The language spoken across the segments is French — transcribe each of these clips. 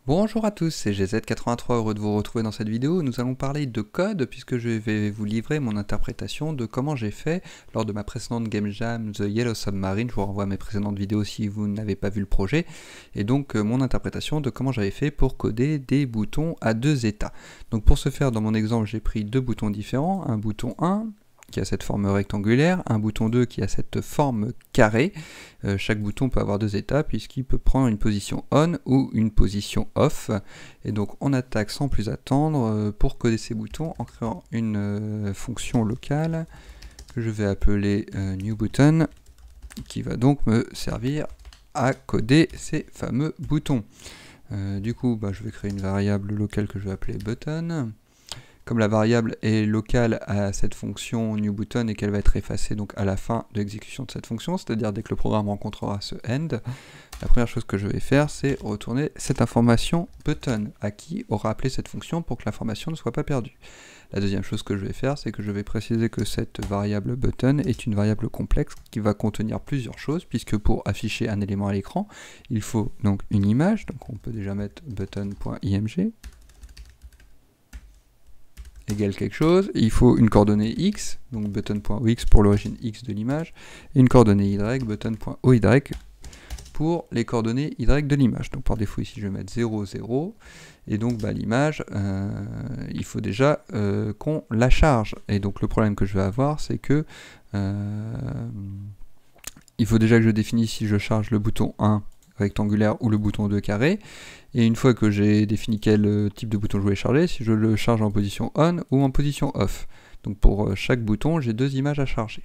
Bonjour à tous, c'est GZ83, heureux de vous retrouver dans cette vidéo. Nous allons parler de code puisque je vais vous livrer mon interprétation de comment j'ai fait lors de ma précédente Game Jam The Yellow Submarine. Je vous renvoie à mes précédentes vidéos si vous n'avez pas vu le projet. Et donc mon interprétation de comment j'avais fait pour coder des boutons à deux états. Donc pour ce faire, dans mon exemple, j'ai pris deux boutons différents, un bouton 1 qui a cette forme rectangulaire, un bouton 2 qui a cette forme carrée. Chaque bouton peut avoir deux états puisqu'il peut prendre une position on ou une position off. Et donc on attaque sans plus attendre pour coder ces boutons en créant une fonction locale que je vais appeler newButton, qui va donc me servir à coder ces fameux boutons. Du coup, je vais créer une variable locale que je vais appeler button. Comme la variable est locale à cette fonction newButton et qu'elle va être effacée donc à la fin de l'exécution de cette fonction, c'est-à-dire dès que le programme rencontrera ce end, la première chose que je vais faire, c'est retourner cette information button à qui aura appelé cette fonction pour que l'information ne soit pas perdue. La deuxième chose que je vais faire, c'est que je vais préciser que cette variable button est une variable complexe qui va contenir plusieurs choses, puisque pour afficher un élément à l'écran, il faut donc une image, donc on peut déjà mettre button.img égale quelque chose, il faut une coordonnée x, donc button.ox pour l'origine x de l'image, et une coordonnée y, button.oy pour les coordonnées y de l'image. Donc par défaut ici je vais mettre 0, 0, et donc l'image, il faut déjà qu'on la charge. Et donc le problème que je vais avoir, c'est que il faut déjà que je définisse si je charge le bouton 1 rectangulaire ou le bouton 2 carré, et une fois que j'ai défini quel type de bouton je voulais charger, si je le charge en position on ou en position off. Donc pour chaque bouton, j'ai deux images à charger.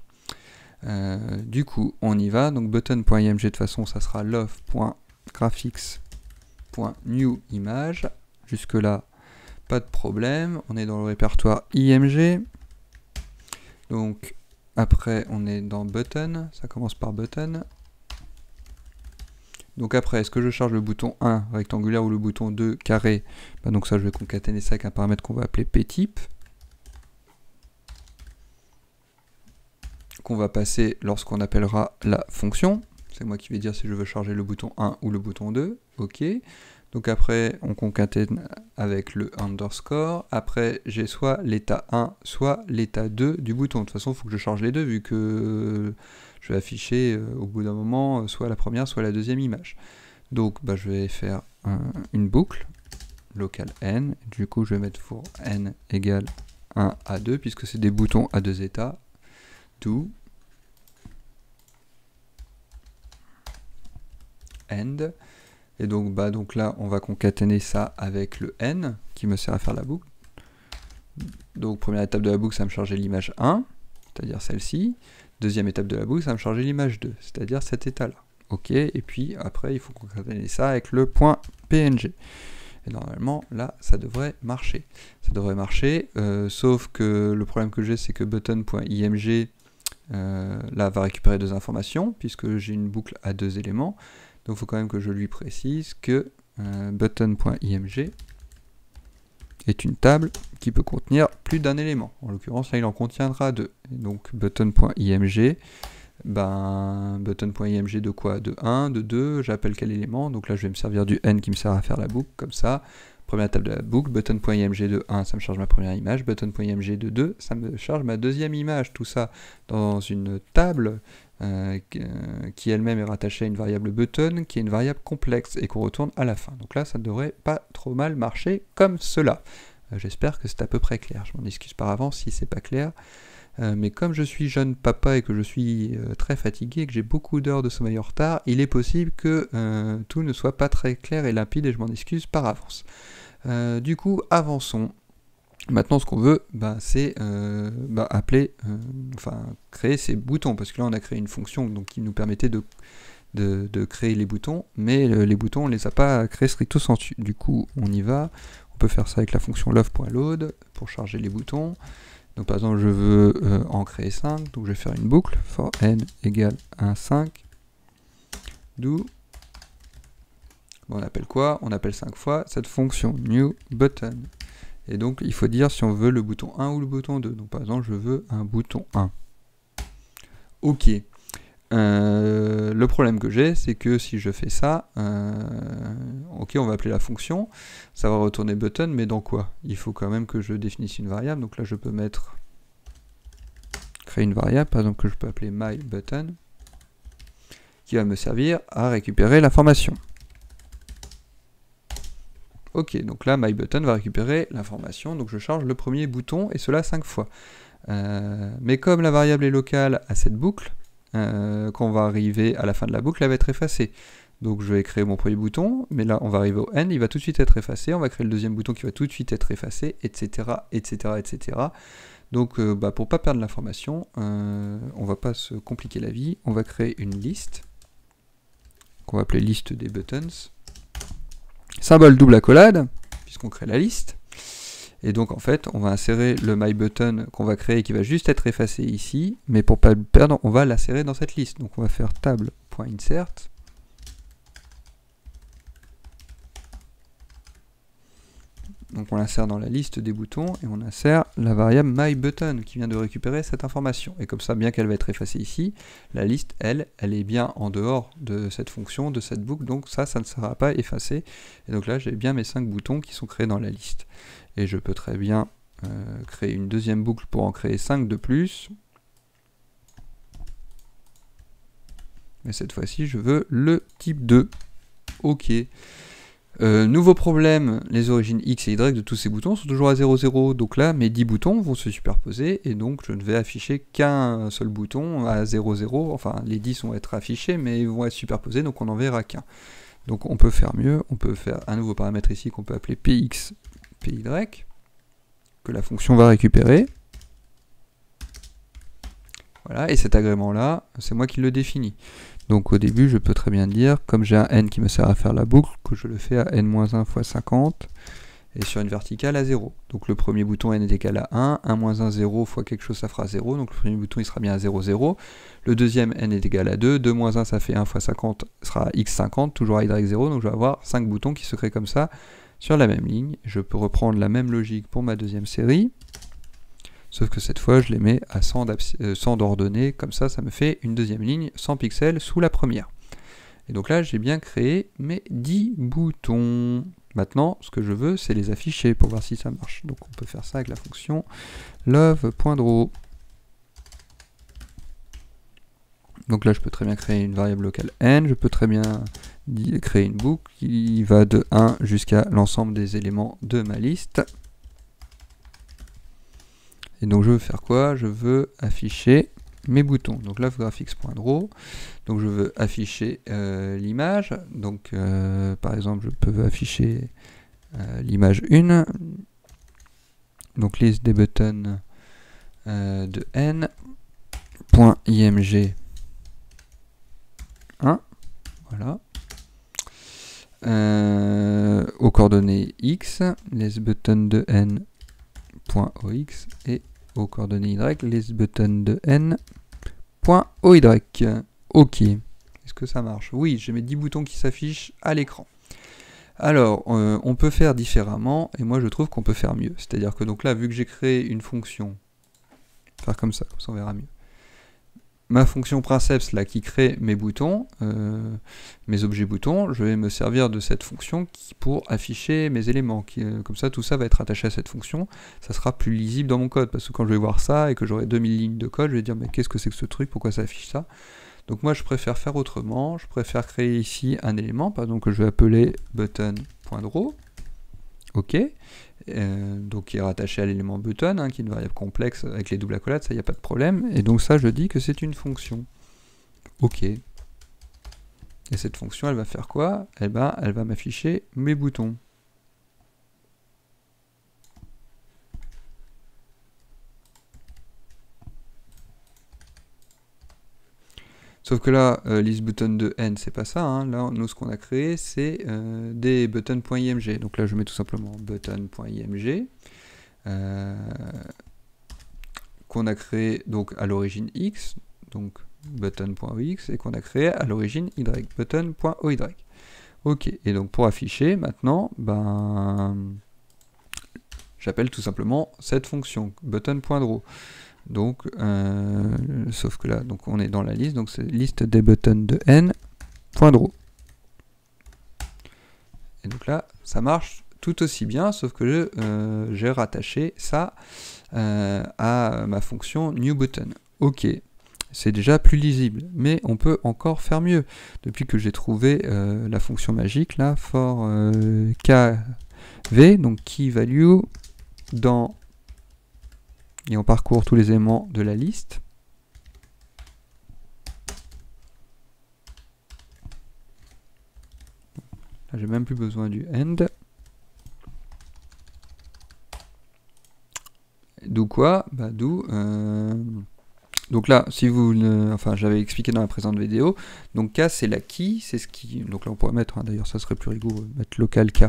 Du coup, on y va, donc button.img de toute façon, ça sera love.graphics.newImage. Jusque là, pas de problème, on est dans le répertoire img. Donc après, on est dans button, ça commence par button. Donc après, est-ce que je charge le bouton 1 rectangulaire ou le bouton 2 carré? Donc ça, je vais concaténer ça avec un paramètre qu'on va appeler ptype, qu'on va passer lorsqu'on appellera la fonction. C'est moi qui vais dire si je veux charger le bouton 1 ou le bouton 2. OK. Donc après, on concatène avec le underscore. Après, j'ai soit l'état 1, soit l'état 2 du bouton. De toute façon, il faut que je charge les deux, vu que je vais afficher au bout d'un moment soit la première, soit la deuxième image. Donc, je vais faire une boucle, local n. Du coup, je vais mettre for n égale 1 à 2, puisque c'est des boutons à deux états. Do end. Et donc, donc là, on va concaténer ça avec le n, qui me sert à faire la boucle. Donc, première étape de la boucle, ça va me charger l'image 1, c'est-à-dire celle-ci. Deuxième étape de la boucle, ça va me charger l'image 2, c'est-à-dire cet état-là. OK, et puis après, il faut concaténer ça avec le point PNG. Et normalement, là, ça devrait marcher. Ça devrait marcher, sauf que le problème que j'ai, c'est que button.img, là, va récupérer deux informations, puisque j'ai une boucle à deux éléments. Donc il faut quand même que je lui précise que button.img est une table qui peut contenir plus d'un élément. En l'occurrence, là, il en contiendra deux. Et donc button.img, button.img de quoi? De 1, de 2, j'appelle quel élément? Donc là, je vais me servir du n qui me sert à faire la boucle, comme ça. Première table de la boucle, button.img de 1, ça me charge ma première image, button.img de 2, ça me charge ma deuxième image. Tout ça dans une table qui elle-même est rattachée à une variable button, qui est une variable complexe et qu'on retourne à la fin. Donc là, ça ne devrait pas trop mal marcher comme cela. J'espère que c'est à peu près clair. Je m'en excuse par avance si c'est pas clair. Mais comme je suis jeune papa et que je suis très fatigué et que j'ai beaucoup d'heures de sommeil en retard, il est possible que tout ne soit pas très clair et limpide et je m'en excuse par avance. Du coup, avançons. Maintenant, ce qu'on veut, c'est appeler, créer ces boutons, parce que là, on a créé une fonction donc, qui nous permettait de créer les boutons, mais les boutons, on ne les a pas créés stricto sensu. Du coup, on y va. On peut faire ça avec la fonction love.load pour charger les boutons. Donc, par exemple, je veux en créer 5, donc je vais faire une boucle, for n égale 1, 5, do. On appelle quoi? On appelle 5 fois cette fonction newButton. Et donc, il faut dire si on veut le bouton 1 ou le bouton 2. Donc, par exemple, je veux un bouton 1. OK. Le problème que j'ai, c'est que si je fais ça, ok, ok, on va appeler la fonction, ça va retourner button, mais dans quoi? Il faut quand même que je définisse une variable, donc là je peux mettre, créer une variable, par exemple que je peux appeler myButton, qui va me servir à récupérer l'information. Ok, donc là myButton va récupérer l'information, donc je charge le premier bouton, et cela 5 fois. Mais comme la variable est locale à cette boucle, quand on va arriver à la fin de la boucle, elle va être effacée. Donc je vais créer mon premier bouton, mais là on va arriver au end, il va tout de suite être effacé, on va créer le deuxième bouton qui va tout de suite être effacé, etc. etc. etc. Donc pour pas perdre l'information, on va pas se compliquer la vie, on va créer une liste, qu'on va appeler liste des buttons, symbole double accolade, puisqu'on crée la liste. Et donc en fait, on va insérer le myButton qu'on va créer qui va juste être effacé ici, mais pour pas le perdre, on va l'insérer dans cette liste. Donc on va faire table.insert. Donc on l'insère dans la liste des boutons et on insère la variable myButton qui vient de récupérer cette information. Et comme ça, bien qu'elle va être effacée ici, la liste, elle est bien en dehors de cette fonction, de cette boucle, donc ça ne sera pas effacé. Et donc là, j'ai bien mes 5 boutons qui sont créés dans la liste. Et je peux très bien créer une deuxième boucle pour en créer 5 de plus. Mais cette fois-ci, je veux le type 2. Ok. Nouveau problème, les origines X et Y de tous ces boutons sont toujours à 0, 0. Donc là, mes 10 boutons vont se superposer et donc je ne vais afficher qu'un seul bouton à 0, 0. Enfin, les 10 vont être affichés, mais ils vont être superposés, donc on n'en verra qu'un. Donc on peut faire mieux, on peut faire un nouveau paramètre ici qu'on peut appeler px, py, que la fonction va récupérer. Voilà, et cet agrément-là, c'est moi qui le définis. Donc au début, je peux très bien dire, comme j'ai un n qui me sert à faire la boucle, que je le fais à n-1 fois 50, et sur une verticale à 0. Donc le premier bouton n est égal à 1, 1 moins 1, 0 fois quelque chose, ça fera 0, donc le premier bouton il sera bien à 0, 0. Le deuxième n est égal à 2, 2 moins 1 ça fait 1 fois 50, sera à x50, toujours à y0, donc je vais avoir 5 boutons qui se créent comme ça, sur la même ligne. Je peux reprendre la même logique pour ma deuxième série, sauf que cette fois je les mets à 100 d'ordonnées, comme ça ça me fait une deuxième ligne 100 pixels sous la première. Et donc là j'ai bien créé mes 10 boutons. Maintenant ce que je veux c'est les afficher pour voir si ça marche. Donc on peut faire ça avec la fonction love.draw. Donc là je peux très bien créer une variable locale n, je peux très bien créer une boucle qui va de 1 jusqu'à l'ensemble des éléments de ma liste. Et donc je veux faire quoi? Je veux afficher mes boutons. Donc lovegraphics.draw. Donc je veux afficher l'image. Donc par exemple je peux afficher l'image 1. Donc liste des buttons de n.img 1. Voilà. Aux coordonnées x, list button de n.ox et aux coordonnées y, list button de n.oy. Ok. Est-ce que ça marche? Oui, j'ai mes 10 boutons qui s'affichent à l'écran. Alors, on peut faire différemment, et moi je trouve qu'on peut faire mieux. C'est-à-dire que donc là, vu que j'ai créé une fonction, faire comme ça on verra mieux. Ma fonction princeps là qui crée mes boutons, mes objets boutons, je vais me servir de cette fonction pour afficher mes éléments. Comme ça, tout ça va être attaché à cette fonction. Ça sera plus lisible dans mon code, parce que quand je vais voir ça et que j'aurai 2000 lignes de code, je vais dire mais qu'est-ce que c'est que ce truc, pourquoi ça affiche ça? Donc moi je préfère faire autrement, je préfère créer ici un élément, par exemple que je vais appeler button.draw. Ok. Donc qui est rattaché à l'élément button, hein, qui est une variable complexe avec les doubles accolades, ça il n'y a pas de problème, et donc ça je dis que c'est une fonction. Ok. Et cette fonction elle va faire quoi? Eh ben, elle va m'afficher mes boutons. Sauf que là, listButton de n, c'est pas ça. Hein. Là, nous, ce qu'on a créé, c'est des button.img. Donc là, je mets tout simplement button.img, qu'on a créé donc à l'origine x, donc button.ox, et qu'on a créé à l'origine y, button.oy. Ok, et donc pour afficher, maintenant, ben, j'appelle tout simplement cette fonction, button.draw. Donc, sauf que là, donc on est dans la liste, donc c'est liste des buttons de n.draw. Et donc là, là, ça marche tout aussi bien, sauf que j'ai rattaché ça à ma fonction newButton. Ok, c'est déjà plus lisible, mais on peut encore faire mieux. Depuis que j'ai trouvé la fonction magique, là, for kv, donc key value, dans, et on parcourt tous les éléments de la liste. Là, j'ai même plus besoin du end. D'où quoi? Bah, d'où donc là, si vous, enfin, j'avais expliqué dans la précédente vidéo. Donc k c'est la key, c'est ce qui. Donc là on pourrait mettre, d'ailleurs ça serait plus rigoureux, mettre local k.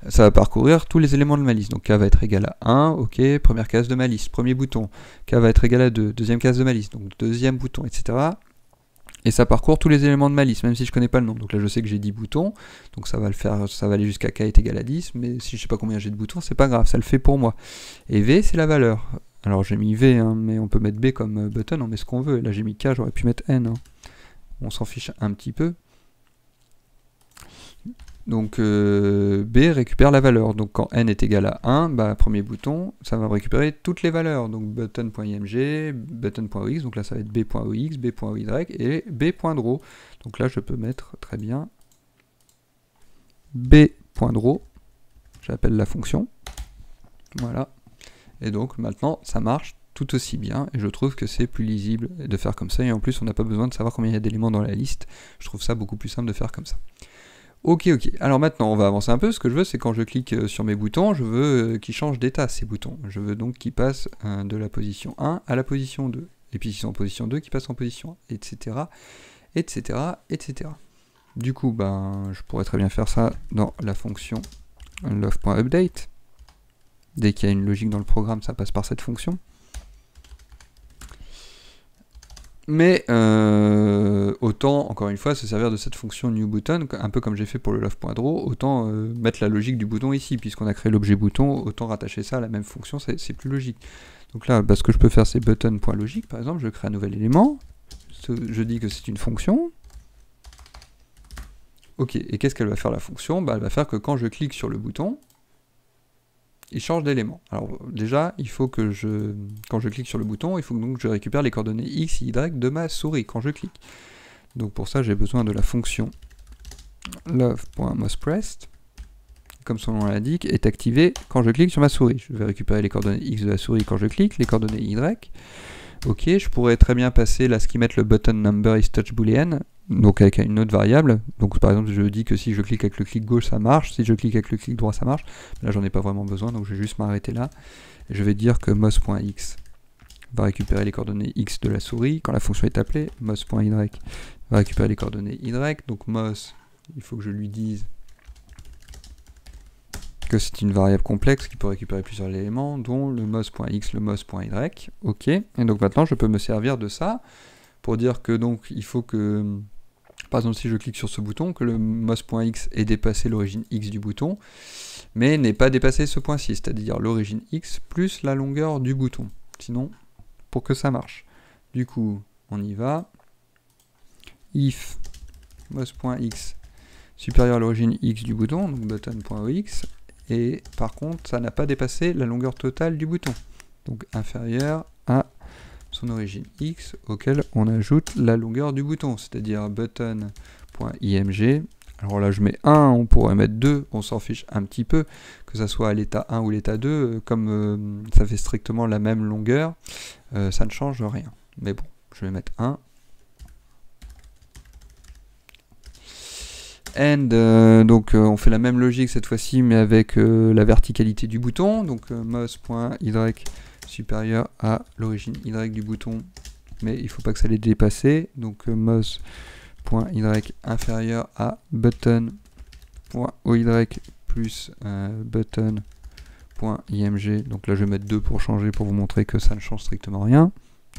Ça va parcourir tous les éléments de ma liste. Donc k va être égal à 1, ok, première case de ma liste, premier bouton. K va être égal à 2, deuxième case de ma liste, donc deuxième bouton, etc. Et ça parcourt tous les éléments de ma liste, même si je connais pas le nom. Donc là je sais que j'ai 10 boutons, donc ça va le faire, ça va aller jusqu'à k est égal à 10, mais si je sais pas combien j'ai de boutons, c'est pas grave, ça le fait pour moi. Et v c'est la valeur. Alors j'ai mis V, hein, mais on peut mettre B comme button, on met ce qu'on veut. Et là j'ai mis K, j'aurais pu mettre N. Hein. On s'en fiche un petit peu. Donc B récupère la valeur. Donc quand N est égal à 1, bah, premier bouton, ça va récupérer toutes les valeurs. Donc button.img, button.ox, donc là ça va être b.ox, b.oy et b.draw. Donc là je peux mettre très bien b.draw, j'appelle la fonction. Voilà. Et donc maintenant ça marche tout aussi bien et je trouve que c'est plus lisible de faire comme ça et en plus on n'a pas besoin de savoir combien il y a d'éléments dans la liste. Je trouve ça beaucoup plus simple de faire comme ça. Ok, alors maintenant on va avancer un peu. Ce que je veux c'est quand je clique sur mes boutons, je veux qu'ils changent d'état ces boutons. Je veux donc qu'ils passent de la position 1 à la position 2. Et puis s'ils sont en position 2, qu'ils passent en position 1, etc. etc. etc. Du coup, ben, je pourrais très bien faire ça dans la fonction love.update. Dès qu'il y a une logique dans le programme, ça passe par cette fonction. Mais autant, encore une fois, se servir de cette fonction newButton, un peu comme j'ai fait pour le love.draw, autant mettre la logique du bouton ici, puisqu'on a créé l'objet bouton, autant rattacher ça à la même fonction, c'est plus logique. Donc là, bah, ce que je peux faire, c'est button.logic, par exemple, je crée un nouvel élément, je dis que c'est une fonction. Ok, et qu'est-ce qu'elle va faire la fonction? Bah, elle va faire que quand je clique sur le bouton, il change d'élément. Alors déjà, il faut que quand je clique sur le bouton, il faut donc que je récupère les coordonnées x et y de ma souris quand je clique. Donc pour ça, j'ai besoin de la fonction love.mousePressed, comme son nom l'indique, est activée quand je clique sur ma souris. Je vais récupérer les coordonnées x de la souris quand je clique, les coordonnées y. Ok, je pourrais très bien passer là ce qui met le button number is touch boolean, donc avec une autre variable. Donc par exemple, je dis que si je clique avec le clic gauche, ça marche, si je clique avec le clic droit, ça marche. Là, j'en ai pas vraiment besoin, donc je vais juste m'arrêter là. Et je vais dire que mouse.x va récupérer les coordonnées x de la souris quand la fonction est appelée. Mouse.y va récupérer les coordonnées y. Donc mouse, il faut que je lui dise que c'est une variable complexe qui peut récupérer plusieurs éléments, dont le mouse.x, le mouse.y. Ok, et donc maintenant je peux me servir de ça pour dire que donc il faut que, par exemple si je clique sur ce bouton, que le mouse.x ait dépassé l'origine x du bouton, mais n'ait pas dépassé ce point ci, c'est-à-dire l'origine x plus la longueur du bouton. Sinon, pour que ça marche. Du coup, on y va. If mouse.x supérieur à l'origine x du bouton, donc button.ox, et par contre ça n'a pas dépassé la longueur totale du bouton, donc inférieur à son origine x auquel on ajoute la longueur du bouton, c'est-à-dire button.img. Alors là je mets 1, on pourrait mettre 2, on s'en fiche un petit peu, que ça soit à l'état 1 ou l'état 2, comme ça fait strictement la même longueur, ça ne change rien. Mais bon, je vais mettre 1. And, donc on fait la même logique cette fois-ci, mais avec la verticalité du bouton, donc mouse.y supérieur à l'origine y du bouton, mais il ne faut pas que ça l'ait dépassé, donc mouse.y inférieur à button.oy plus button.img, donc là je vais mettre 2 pour changer, pour vous montrer que ça ne change strictement rien,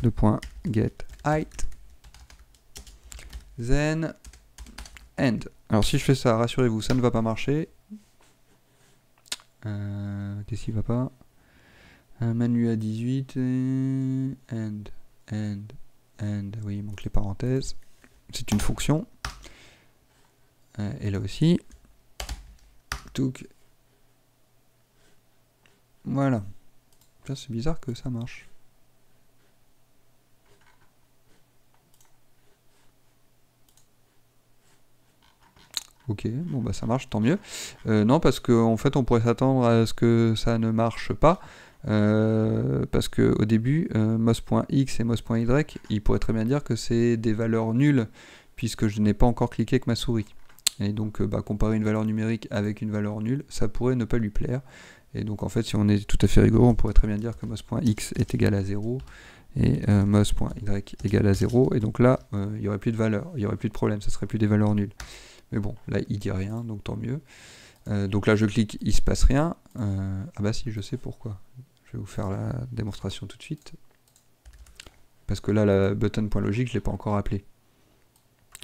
2.getHeight, then end. Alors si je fais ça, rassurez-vous, ça ne va pas marcher. Qu'est-ce qui va pas? Manu à 18, end, oui, il manque les parenthèses. C'est une fonction. Et là aussi, Touk. Voilà. C'est bizarre que ça marche. Ok, bon bah ça marche, tant mieux. Non, parce qu'en fait on pourrait s'attendre à ce que ça ne marche pas. Parce que au début, mos.x et mos.y, il pourrait très bien dire que c'est des valeurs nulles, puisque je n'ai pas encore cliqué avec ma souris. Et donc comparer une valeur numérique avec une valeur nulle, ça pourrait ne pas lui plaire. Et donc en fait, si on est tout à fait rigoureux, on pourrait très bien dire que mos.x est égal à 0 et mos.y égal à 0. Et donc là, il n'y aurait plus de valeur, il n'y aurait plus de problème, ça serait plus des valeurs nulles. Mais bon, là, il dit rien, donc tant mieux. Donc là, je clique, il se passe rien. Ah bah si, je sais pourquoi. Je vais vous faire la démonstration tout de suite. Parce que là, la button.logic, je ne l'ai pas encore appelé.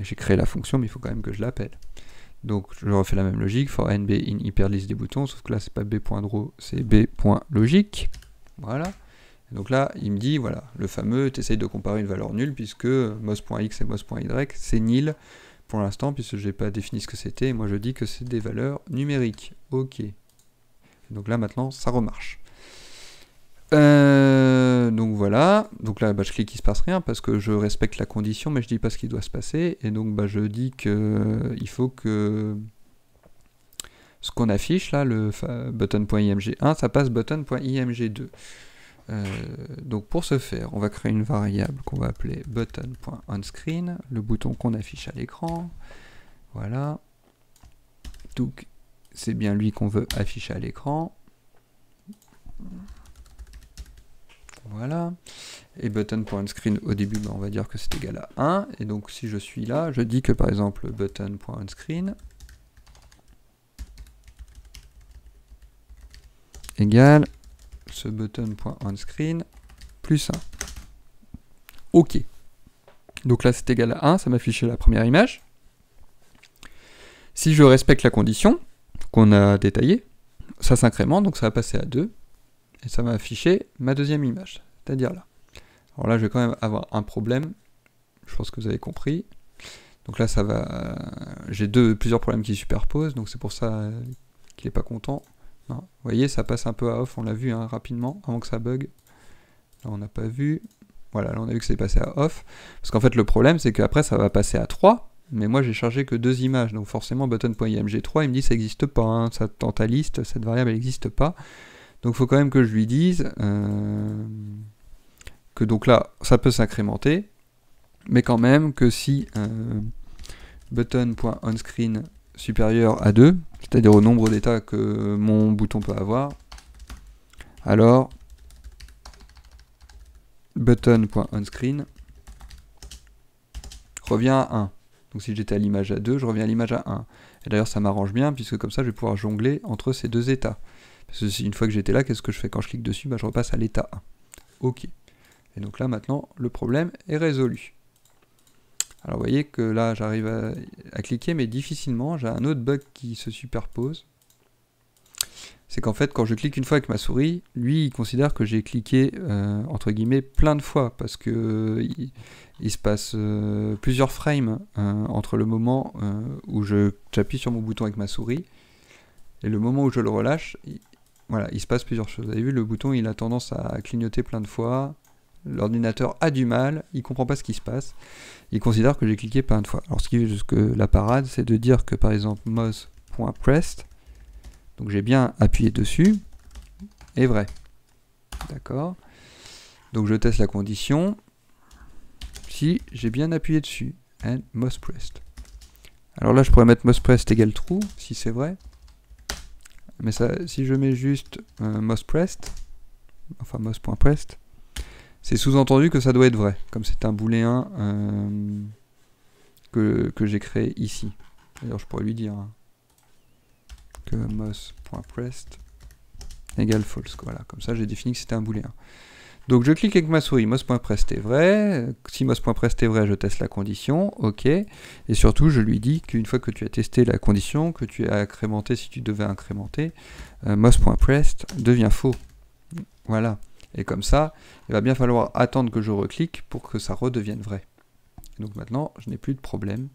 J'ai créé la fonction, mais il faut quand même que je l'appelle. Donc je refais la même logique, for nb in hyperlist des boutons, sauf que là, c'est pas b.draw, c'est b.logic. Voilà. Et donc là, il me dit, voilà, le fameux, tu essayes de comparer une valeur nulle, puisque mos.x et mos.y, c'est nil pour l'instant, puisque je n'ai pas défini ce que c'était, et moi je dis que c'est des valeurs numériques. Ok. Et donc là, maintenant, ça remarche. Donc voilà, donc là je clique, il se passe rien parce que je respecte la condition mais je dis pas ce qui doit se passer et donc je dis que il faut que ce qu'on affiche là, le button.img1, ça passe button.img2. Donc pour ce faire, on va créer une variable qu'on va appeler button.onScreen, le bouton qu'on affiche à l'écran. Voilà. Donc c'est bien lui qu'on veut afficher à l'écran. Voilà, et button.onScreen au début, on va dire que c'est égal à 1, et donc si je suis là, je dis que par exemple button.onScreen égale ce button.onScreen plus 1. Ok, donc là c'est égal à 1, ça m'affiche la première image. Si je respecte la condition qu'on a détaillée, ça s'incrémente, donc ça va passer à 2. Et ça va afficher ma deuxième image, c'est-à-dire là. Alors là, je vais quand même avoir un problème, je pense que vous avez compris. Donc là, ça va, j'ai plusieurs problèmes qui se superposent, donc c'est pour ça qu'il n'est pas content. Non. Vous voyez, ça passe un peu à off, on l'a vu hein, rapidement, avant que ça bug. Là, on n'a pas vu. Voilà, là, on a vu que c'est passé à off. Parce qu'en fait, le problème, c'est qu'après, ça va passer à 3, mais moi, j'ai chargé que 2 images. Donc forcément, button.img3, il me dit que ça n'existe pas. Hein, ça, dans ta liste, cette variable, elle n'existe pas. Donc il faut quand même que je lui dise que donc là, ça peut s'incrémenter, mais quand même que si button.onScreen supérieur à 2, c'est-à-dire au nombre d'états que mon bouton peut avoir, alors button.onScreen revient à 1. Donc si j'étais à l'image à 2, je reviens à l'image à 1. Et d'ailleurs ça m'arrange bien, puisque comme ça je vais pouvoir jongler entre ces deux états. Parce que une fois que j'étais là, qu'est-ce que je fais quand je clique dessus? Je repasse à l'état 1. Ok. Et donc là, maintenant, le problème est résolu. Alors vous voyez que là, j'arrive à cliquer, mais difficilement, j'ai un autre bug qui se superpose. C'est qu'en fait, quand je clique une fois avec ma souris, lui, il considère que j'ai cliqué, entre guillemets, plein de fois, parce que il se passe plusieurs frames entre le moment où j'appuie sur mon bouton avec ma souris, et le moment où je le relâche. Voilà, il se passe plusieurs choses. Vous avez vu, le bouton, il a tendance à clignoter plein de fois. L'ordinateur a du mal, il ne comprend pas ce qui se passe. Il considère que j'ai cliqué plein de fois. Alors, ce qui fait que la parade, c'est de dire que, par exemple, mouse.pressed, donc j'ai bien appuyé dessus, est vrai. D'accord. Donc, je teste la condition. Si j'ai bien appuyé dessus, and mousePressed. Alors là, je pourrais mettre mousePressed égale true, si c'est vrai. Mais ça, si je mets juste mousePressed, enfin mouse.pressed, c'est sous-entendu que ça doit être vrai, comme c'est un booléen que j'ai créé ici. D'ailleurs, je pourrais lui dire que mouse.pressed égale false. Voilà, comme ça j'ai défini que c'était un booléen. Donc je clique avec ma souris, mouse.pressed est vrai. Si mouse.pressed est vrai, je teste la condition, ok. Et surtout, je lui dis qu'une fois que tu as testé la condition, que tu as incrémenté si tu devais incrémenter, mouse.pressed devient faux. Voilà. Et comme ça, il va bien falloir attendre que je reclique pour que ça redevienne vrai. Et donc maintenant, je n'ai plus de problème.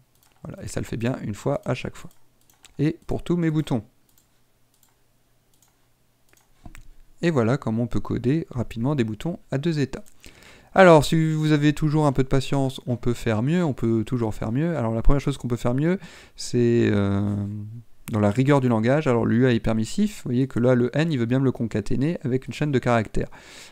Voilà. Et ça le fait bien une fois à chaque fois. Et pour tous mes boutons. Et voilà comment on peut coder rapidement des boutons à 2 états. Alors, si vous avez toujours un peu de patience, on peut faire mieux, on peut toujours faire mieux. Alors, la première chose qu'on peut faire mieux, c'est dans la rigueur du langage. Alors, l'UA est permissif. Vous voyez que là, le N, il veut bien me le concaténer avec une chaîne de caractères.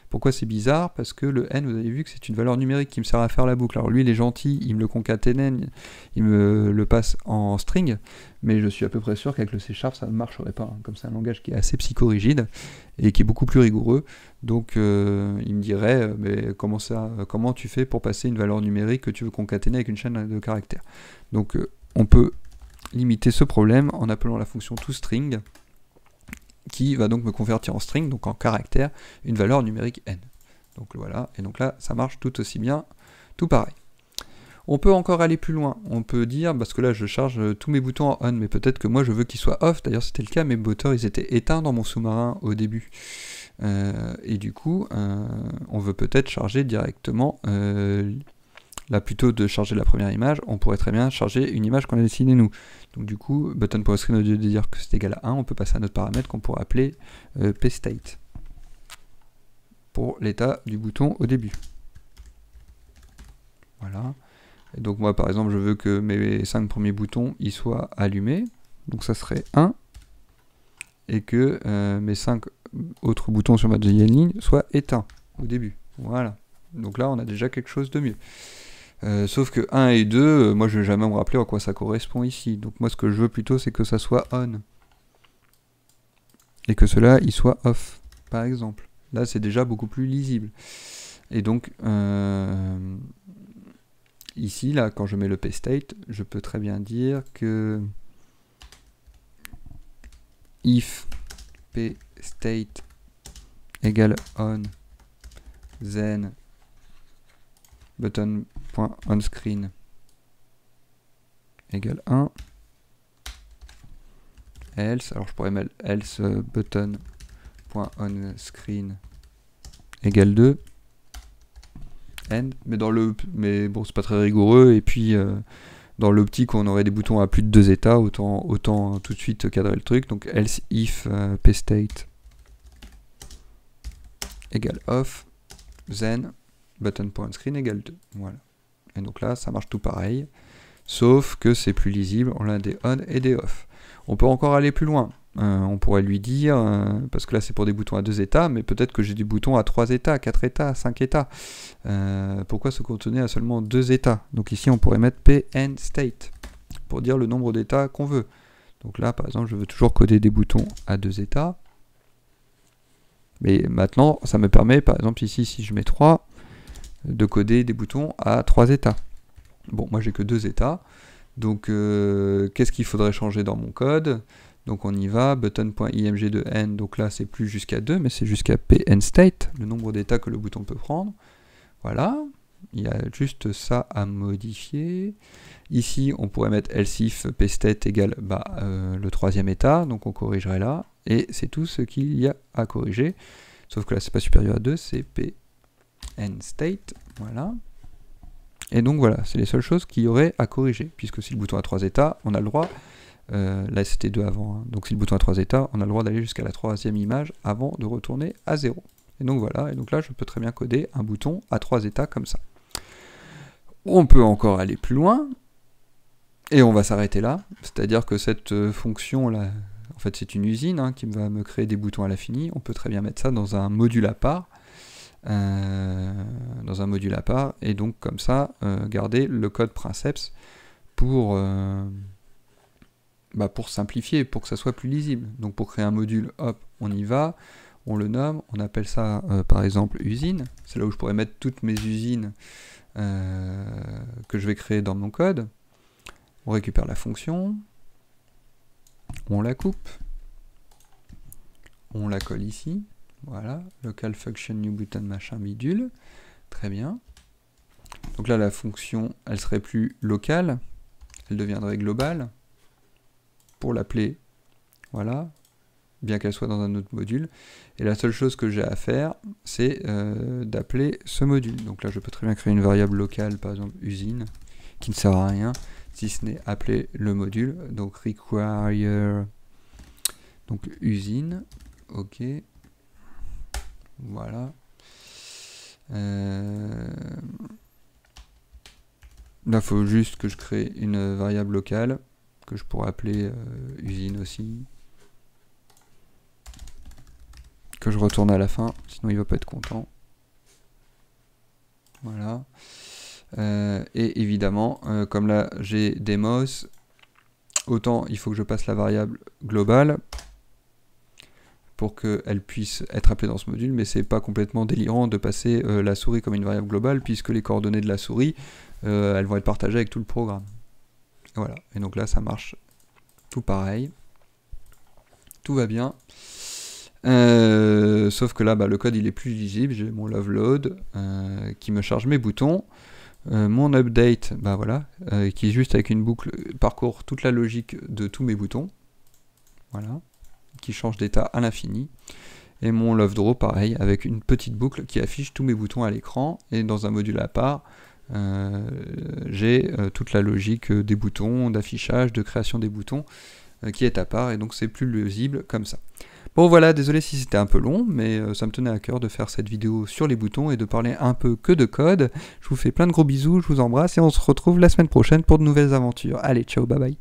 Pourquoi c'est bizarre? Parce que le N, vous avez vu que c'est une valeur numérique qui me sert à faire la boucle. Alors, lui, il est gentil, il me le concatène, il me le passe en string. Mais je suis à peu près sûr qu'avec le C# ça ne marcherait pas. Comme c'est un langage qui est assez psychorigide et qui est beaucoup plus rigoureux. Donc il me dirait, mais comment tu fais pour passer une valeur numérique que tu veux concaténer avec une chaîne de caractères? Donc on peut limiter ce problème en appelant la fonction toString, qui va donc me convertir en string, donc en caractère, une valeur numérique n. Donc voilà, et donc là ça marche tout aussi bien, tout pareil. On peut encore aller plus loin, on peut dire, parce que là je charge tous mes boutons en on, mais peut-être que moi je veux qu'ils soient off, d'ailleurs c'était le cas, mes moteurs ils étaient éteints dans mon sous-marin au début. Et du coup, on veut peut-être charger directement, là plutôt de charger la première image, on pourrait très bien charger une image qu'on a dessinée nous. Donc du coup, button.screen, au lieu de dire que c'est égal à 1, on peut passer à un autre paramètre qu'on pourrait appeler pState, pour l'état du bouton au début. Voilà. Et donc moi par exemple je veux que mes 5 premiers boutons ils soient allumés, donc ça serait 1, et que mes 5 autres boutons sur ma deuxième ligne soient éteints au début. Voilà. Donc là on a déjà quelque chose de mieux. Sauf que 1 et 2, moi je vais jamais me rappeler à quoi ça correspond ici. Donc moi ce que je veux plutôt c'est que ça soit on. Et que cela il soit off, par exemple. Là c'est déjà beaucoup plus lisible. Et donc ici, là, quand je mets le pState, je peux très bien dire que if pState égale on, then button.onScreen égale 1, else, alors je pourrais mettre else button.onScreen égale 2, end, mais bon c'est pas très rigoureux, et puis dans l'optique où on aurait des boutons à plus de 2 états, autant tout de suite cadrer le truc. Donc else if pState égale off, then button.onScreen égale 2. Voilà. Et donc là ça marche tout pareil, sauf que c'est plus lisible, on a des on et des off. On peut encore aller plus loin. On pourrait lui dire, parce que là c'est pour des boutons à 2 états, mais peut-être que j'ai des boutons à 3 états, 4 états, 5 états. Pourquoi se contenir à seulement 2 états? Donc ici on pourrait mettre pNstate pour dire le nombre d'états qu'on veut. Donc là par exemple je veux toujours coder des boutons à 2 états. Mais maintenant ça me permet par exemple ici si je mets 3 de coder des boutons à 3 états. Bon moi j'ai que 2 états. Donc qu'est-ce qu'il faudrait changer dans mon code? Donc on y va, button.img de n, donc là c'est plus jusqu'à 2, mais c'est jusqu'à pNstate, le nombre d'états que le bouton peut prendre. Voilà, il y a juste ça à modifier. Ici on pourrait mettre else if pState égale le troisième état, donc on corrigerait là, et c'est tout ce qu'il y a à corriger. Sauf que là c'est pas supérieur à 2, c'est pNstate, voilà. Et donc voilà, c'est les seules choses qu'il y aurait à corriger, puisque si le bouton a 3 états, on a le droit, là c'était 2 avant, hein. Donc si le bouton a 3 états, on a le droit d'aller jusqu'à la troisième image avant de retourner à 0. Et donc voilà, et donc là je peux très bien coder un bouton à 3 états comme ça. On peut encore aller plus loin, et on va s'arrêter là, c'est-à-dire que cette fonction là, en fait c'est une usine hein, qui va me créer des boutons à l'infini, on peut très bien mettre ça dans un module à part, et donc comme ça garder le code princeps pour simplifier, pour que ça soit plus lisible. Donc pour créer un module, hop, on y va, on le nomme, on appelle ça par exemple usine, c'est là où je pourrais mettre toutes mes usines que je vais créer dans mon code. On récupère la fonction, on la coupe, on la colle ici, voilà, local function new button machin bidule, très bien. Donc là la fonction elle serait plus locale, elle deviendrait globale, pour l'appeler, voilà, bien qu'elle soit dans un autre module, et la seule chose que j'ai à faire c'est d'appeler ce module. Donc là je peux très bien créer une variable locale, par exemple usine, qui ne sert à rien, si ce n'est appeler le module, donc require, donc usine, ok, Voilà. Là, il faut juste que je crée une variable locale que je pourrais appeler usine aussi, que je retourne à la fin, sinon il va pas être content. Voilà. Et évidemment, comme là j'ai demos, autant il faut que je passe la variable globale pour qu'elle puisse être appelée dans ce module, mais c'est pas complètement délirant de passer la souris comme une variable globale, puisque les coordonnées de la souris, elles vont être partagées avec tout le programme. Et voilà, et donc là ça marche tout pareil, tout va bien, sauf que là le code il est plus lisible, j'ai mon loveload qui me charge mes boutons, mon update, voilà, qui est juste avec une boucle, parcourt toute la logique de tous mes boutons, voilà, qui change d'état à l'infini, et mon lovedraw pareil, avec une petite boucle qui affiche tous mes boutons à l'écran, et dans un module à part, j'ai toute la logique des boutons, d'affichage, de création des boutons, qui est à part, et donc c'est plus lisible comme ça. Bon voilà, désolé si c'était un peu long, mais ça me tenait à cœur de faire cette vidéo sur les boutons et de parler un peu que de code. Je vous fais plein de gros bisous, je vous embrasse et on se retrouve la semaine prochaine pour de nouvelles aventures. Allez, ciao, bye bye.